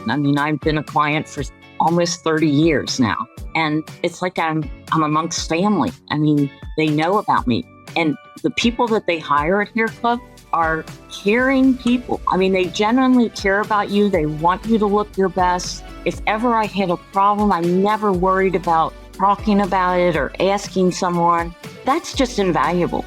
I mean, I've been a client for almost 30 years now. And it's like I'm amongst family. I mean, they know about me. And the people that they hire at Hair Club are caring people. I mean, they genuinely care about you. They want you to look your best. If ever I had a problem, I'm never worried about talking about it or asking someone. That's just invaluable.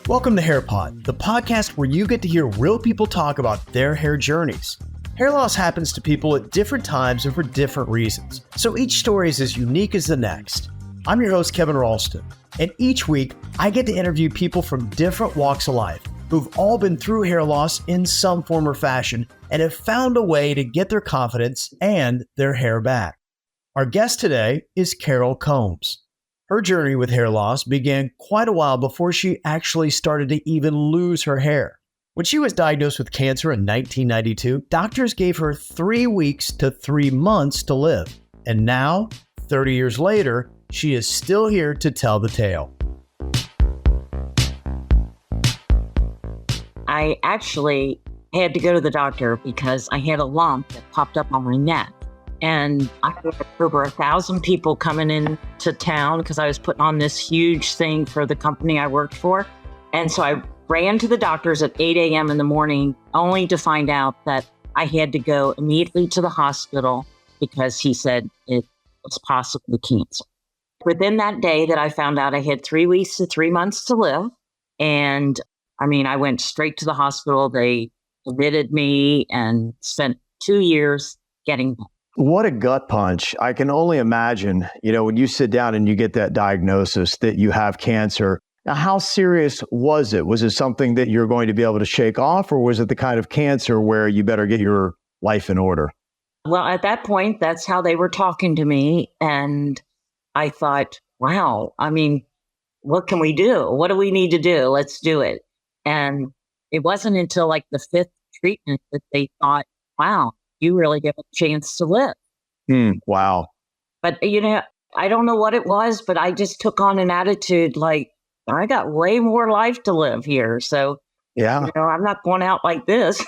Welcome to HairPod, the podcast where you get to hear real people talk about their hair journeys. Hair loss happens to people at different times and for different reasons, so each story is as unique as the next. I'm your host, Kevin Rolston, and each week I get to interview people from different walks of life who've all been through hair loss in some form or fashion and have found a way to get their confidence and their hair back. Our guest today is Carol Combs. Her journey with hair loss began quite a while before she actually started to even lose her hair. When she was diagnosed with cancer in 1992, doctors gave her 3 weeks to 3 months to live. And now, 30 years later, she is still here to tell the tale. I actually had to go to the doctor because I had a lump that popped up on my neck. And I had over 1,000 people coming into town because I was putting on this huge thing for the company I worked for. And so I ran to the doctors at 8 a.m. in the morning, only to find out that I had to go immediately to the hospital because he said it was possibly cancer. Within that day that I found out I had 3 weeks to 3 months to live. And I mean, I went straight to the hospital. They admitted me and spent 2 years getting better. What a gut punch. I can only imagine, when you sit down and you get that diagnosis that you have cancer. Now, how serious was it? Was it something that you're going to be able to shake off, or was it the kind of cancer where you better get your life in order? Well, at that point, that's how they were talking to me. And I thought, wow, I mean, what can we do? What do we need to do? Let's do it. And it wasn't until like the 5th treatment that they thought, wow, you really have a chance to live. Wow. But, I don't know what it was, but I just took on an attitude like, I got way more life to live here. So, yeah, I'm not going out like this.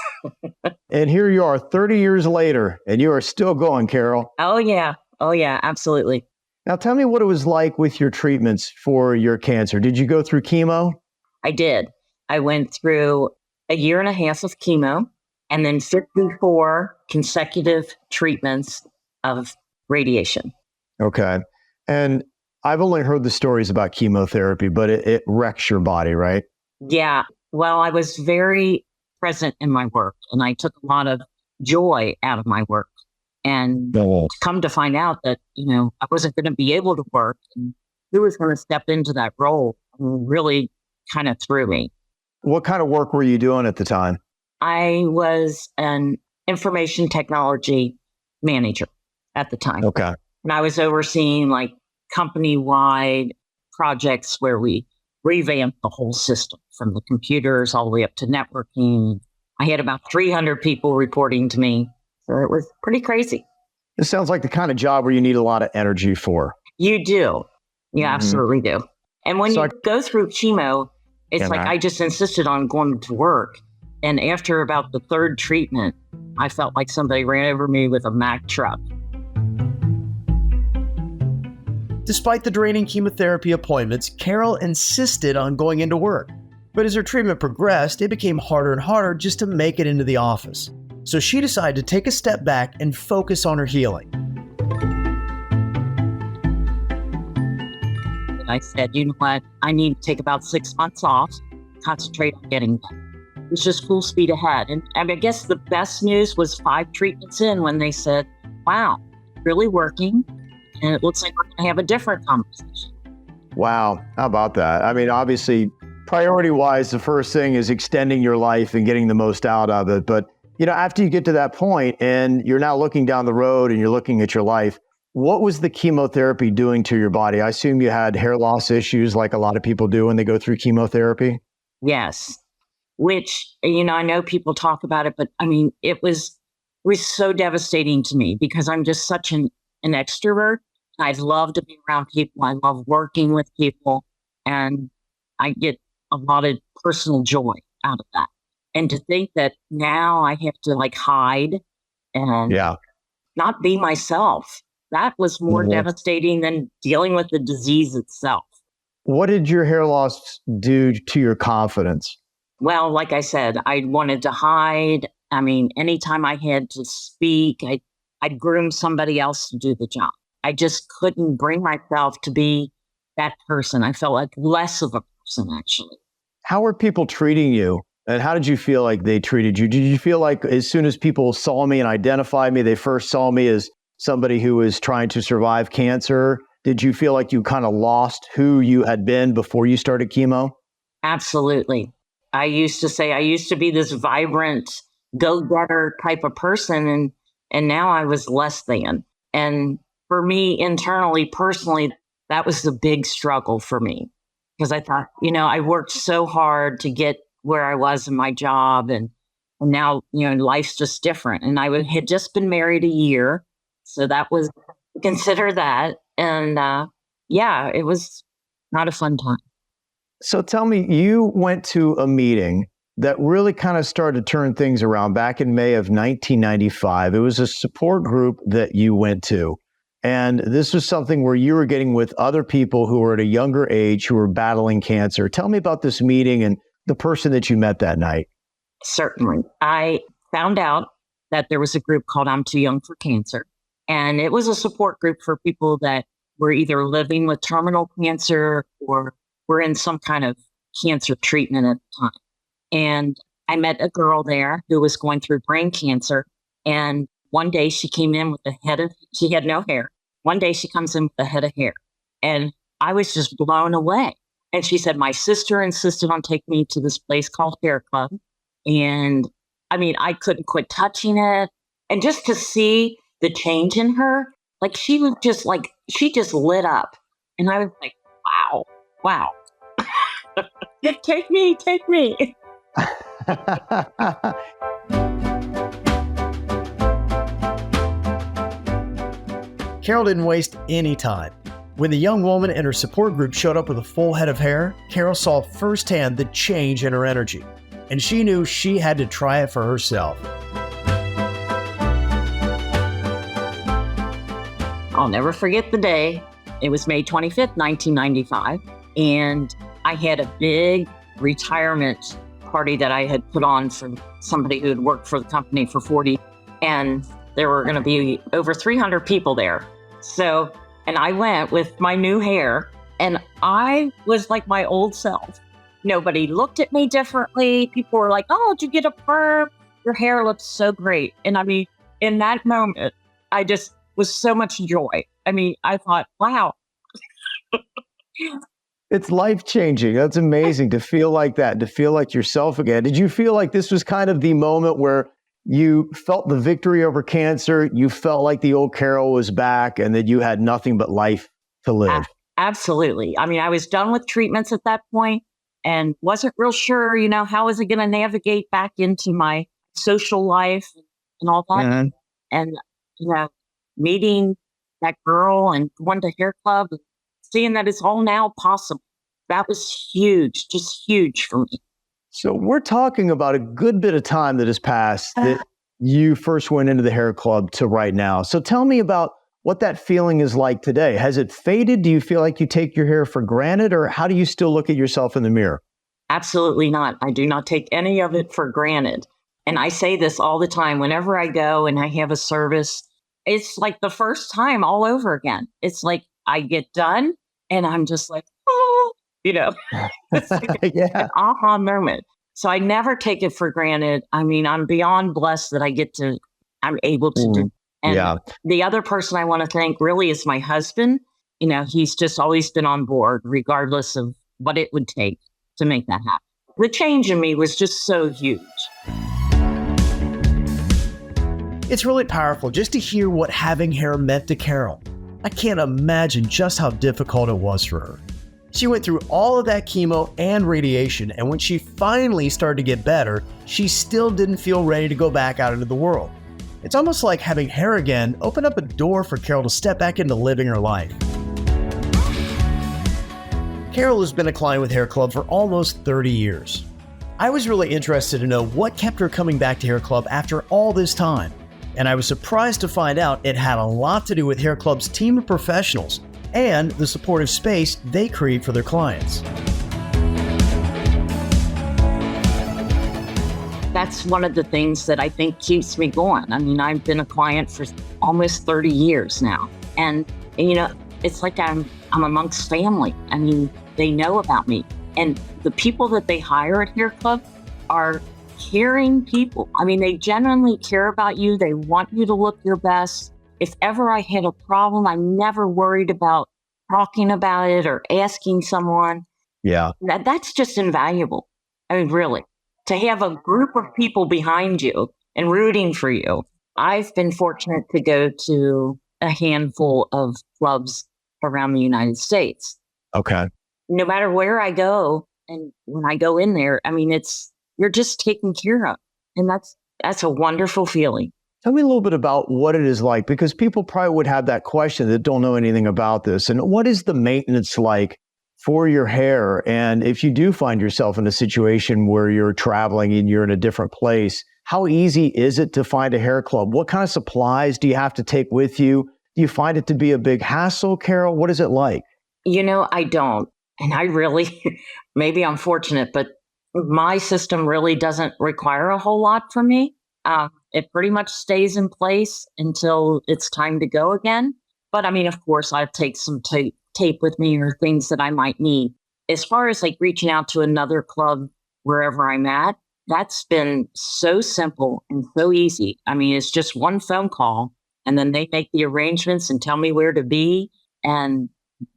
And here you are 30 years later, and you are still going, Carol. Oh, yeah, absolutely. Now, tell me what it was like with your treatments for your cancer. Did you go through chemo? I did. I went through a year and a half of chemo. And then 54 consecutive treatments of radiation. Okay. And I've only heard the stories about chemotherapy, but it wrecks your body, right? Yeah. Well, I was very present in my work, and I took a lot of joy out of my work. And come to find out that, I wasn't going to be able to work, and who was going to step into that role really kind of threw me. What kind of work were you doing at the time? I was an information technology manager at the time. Okay. And I was overseeing like company-wide projects where we revamped the whole system from the computers all the way up to networking. I had about 300 people reporting to me. So it was pretty crazy. This sounds like the kind of job where you need a lot of energy for. You do. You absolutely do. And when you go through chemo, it's like I just insisted on going to work. And after about the 3rd treatment, I felt like somebody ran over me with a Mack truck. Despite the draining chemotherapy appointments, Carol insisted on going into work. But as her treatment progressed, it became harder and harder just to make it into the office. So she decided to take a step back and focus on her healing. I said, you know what? I need to take about 6 months off, concentrate on getting better. It's just full speed ahead. And I guess the best news was 5 treatments in when they said, wow, really working. And it looks like we're going to have a different conversation. Wow. How about that? I mean, obviously, priority-wise, the first thing is extending your life and getting the most out of it. But, after you get to that point and you're now looking down the road and you're looking at your life, what was the chemotherapy doing to your body? I assume you had hair loss issues like a lot of people do when they go through chemotherapy. Yes. Which, I know people talk about it, but I mean, it was so devastating to me because I'm just such an extrovert. I love to be around people. I love working with people, and I get a lot of personal joy out of that. And to think that now I have to like hide and Yeah. not be myself, that was more devastating than dealing with the disease itself. What did your hair loss do to your confidence? Well, like I said, I wanted to hide. I mean, anytime I had to speak, I'd groom somebody else to do the job. I just couldn't bring myself to be that person. I felt like less of a person, actually. How were people treating you? And how did you feel like they treated you? Did you feel like as soon as people saw me and identified me, they first saw me as somebody who was trying to survive cancer? Did you feel like you kind of lost who you had been before you started chemo? Absolutely. I used to say I used to be this vibrant, go-getter type of person, and now I was less than. And for me, internally, personally, that was the big struggle for me because I thought, I worked so hard to get where I was in my job, and now, life's just different. And I had just been married a year, so that was, consider that. And it was not a fun time. So tell me, you went to a meeting that really kind of started to turn things around back in May of 1995. It was a support group that you went to. And this was something where you were getting with other people who were at a younger age who were battling cancer. Tell me about this meeting and the person that you met that night. Certainly. I found out that there was a group called I'm Too Young for Cancer. And it was a support group for people that were either living with terminal cancer or were in some kind of cancer treatment at the time. And I met a girl there who was going through brain cancer. And one day she came in with she had no hair. One day she comes in with a head of hair. And I was just blown away. And she said, my sister insisted on taking me to this place called Hair Club. And I mean, I couldn't quit touching it. And just to see the change in her, like she was just like, she just lit up. And I was like, wow. Take me. Carol didn't waste any time. When the young woman and her support group showed up with a full head of hair, Carol saw firsthand the change in her energy, and she knew she had to try it for herself. I'll never forget the day. It was May 25th, 1995, and I had a big retirement party that I had put on for somebody who had worked for the company for 40, and there were going to be over 300 people there. So, and I went with my new hair, and I was like my old self. Nobody looked at me differently. People were like, oh, did you get a perm? Your hair looks so great. And I mean, in that moment, I just was so much joy. I mean, I thought, wow. It's life-changing. That's amazing to feel like that, to feel like yourself again. Did you feel like this was kind of the moment where you felt the victory over cancer, you felt like the old Carol was back, and that you had nothing but life to live? Absolutely. I mean, I was done with treatments at that point and wasn't real sure, how was I going to navigate back into my social life and all that. Mm-hmm. And, meeting that girl and going to Hair Club and seeing that it's all now possible. That was huge, just huge for me. So we're talking about a good bit of time that has passed that you first went into the Hair Club to right now. So tell me about what that feeling is like today. Has it faded? Do you feel like you take your hair for granted, or how do you still look at yourself in the mirror? Absolutely not. I do not take any of it for granted. And I say this all the time. Whenever I go and I have a service, it's like the first time all over again. It's like I get done and I'm just like, oh, it's like an aha moment. So I never take it for granted. I mean, I'm beyond blessed that I'm able to do. And the other person I want to thank really is my husband. He's just always been on board, regardless of what it would take to make that happen. The change in me was just so huge. It's really powerful just to hear what having hair meant to Carol. I can't imagine just how difficult it was for her. She went through all of that chemo and radiation, and when she finally started to get better, she still didn't feel ready to go back out into the world. It's almost like having hair again opened up a door for Carol to step back into living her life. Carol has been a client with Hair Club for almost 30 years. I was really interested to know what kept her coming back to Hair Club after all this time, and I was surprised to find out it had a lot to do with Hair Club's team of professionals and the supportive space they create for their clients. That's one of the things that I think keeps me going. I mean, I've been a client for almost 30 years now. And it's like I'm amongst family. I mean, they know about me. And the people that they hire at Hair Club are caring people. I mean, they genuinely care about you. They want you to look your best. If ever I had a problem, I'm never worried about talking about it or asking someone. Yeah. That's just invaluable. I mean, really, to have a group of people behind you and rooting for you. I've been fortunate to go to a handful of clubs around the United States. Okay. No matter where I go, and when I go in there, I mean, you're just taken care of. And that's a wonderful feeling. Tell me a little bit about what it is like, because people probably would have that question that don't know anything about this. And what is the maintenance like for your hair? And if you do find yourself in a situation where you're traveling and you're in a different place, how easy is it to find a hair club? What kind of supplies do you have to take with you? Do you find it to be a big hassle, Carol? What is it like? I don't. And I really, maybe I'm fortunate, but my system really doesn't require a whole lot from me. It pretty much stays in place until it's time to go again. But I mean, of course, I take some tape with me or things that I might need. As far as like reaching out to another club wherever I'm at, that's been so simple and so easy. I mean, it's just one phone call and then they make the arrangements and tell me where to be. And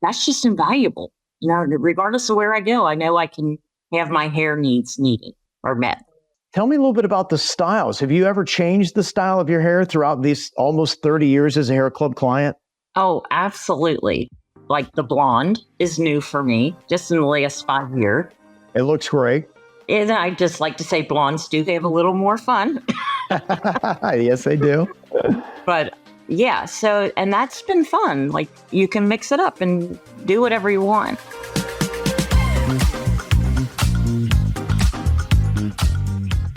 that's just invaluable. Regardless of where I go, I know I can have my hair needs needed or met. Tell me a little bit about the styles. Have you ever changed the style of your hair throughout these almost 30 years as a Hair Club client? Oh, absolutely. Like the blonde is new for me, just in the last 5 years. It looks great. And I just like to say blondes do have a little more fun. Yes, they do. But yeah, and that's been fun. Like you can mix it up and do whatever you want.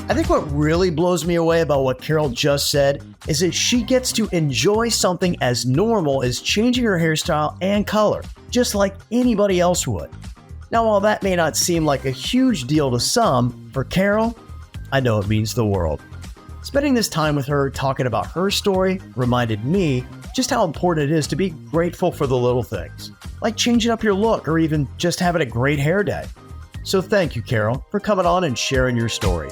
I think what really blows me away about what Carol just said is that she gets to enjoy something as normal as changing her hairstyle and color, just like anybody else would. Now, while that may not seem like a huge deal to some, for Carol, I know it means the world. Spending this time with her talking about her story reminded me just how important it is to be grateful for the little things, like changing up your look or even just having a great hair day. So thank you, Carol, for coming on and sharing your story.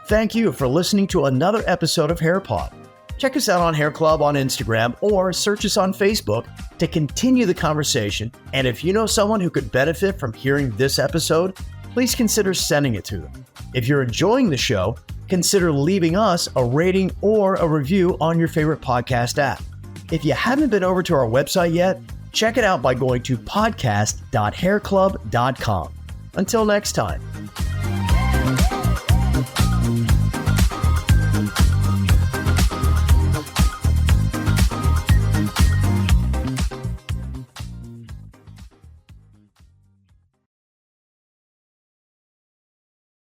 Thank you for listening to another episode of HairPod. Check us out on Hair Club on Instagram or search us on Facebook to continue the conversation. And if you know someone who could benefit from hearing this episode, please consider sending it to them. If you're enjoying the show, consider leaving us a rating or a review on your favorite podcast app. If you haven't been over to our website yet, check it out by going to podcast.hairclub.com. Until next time.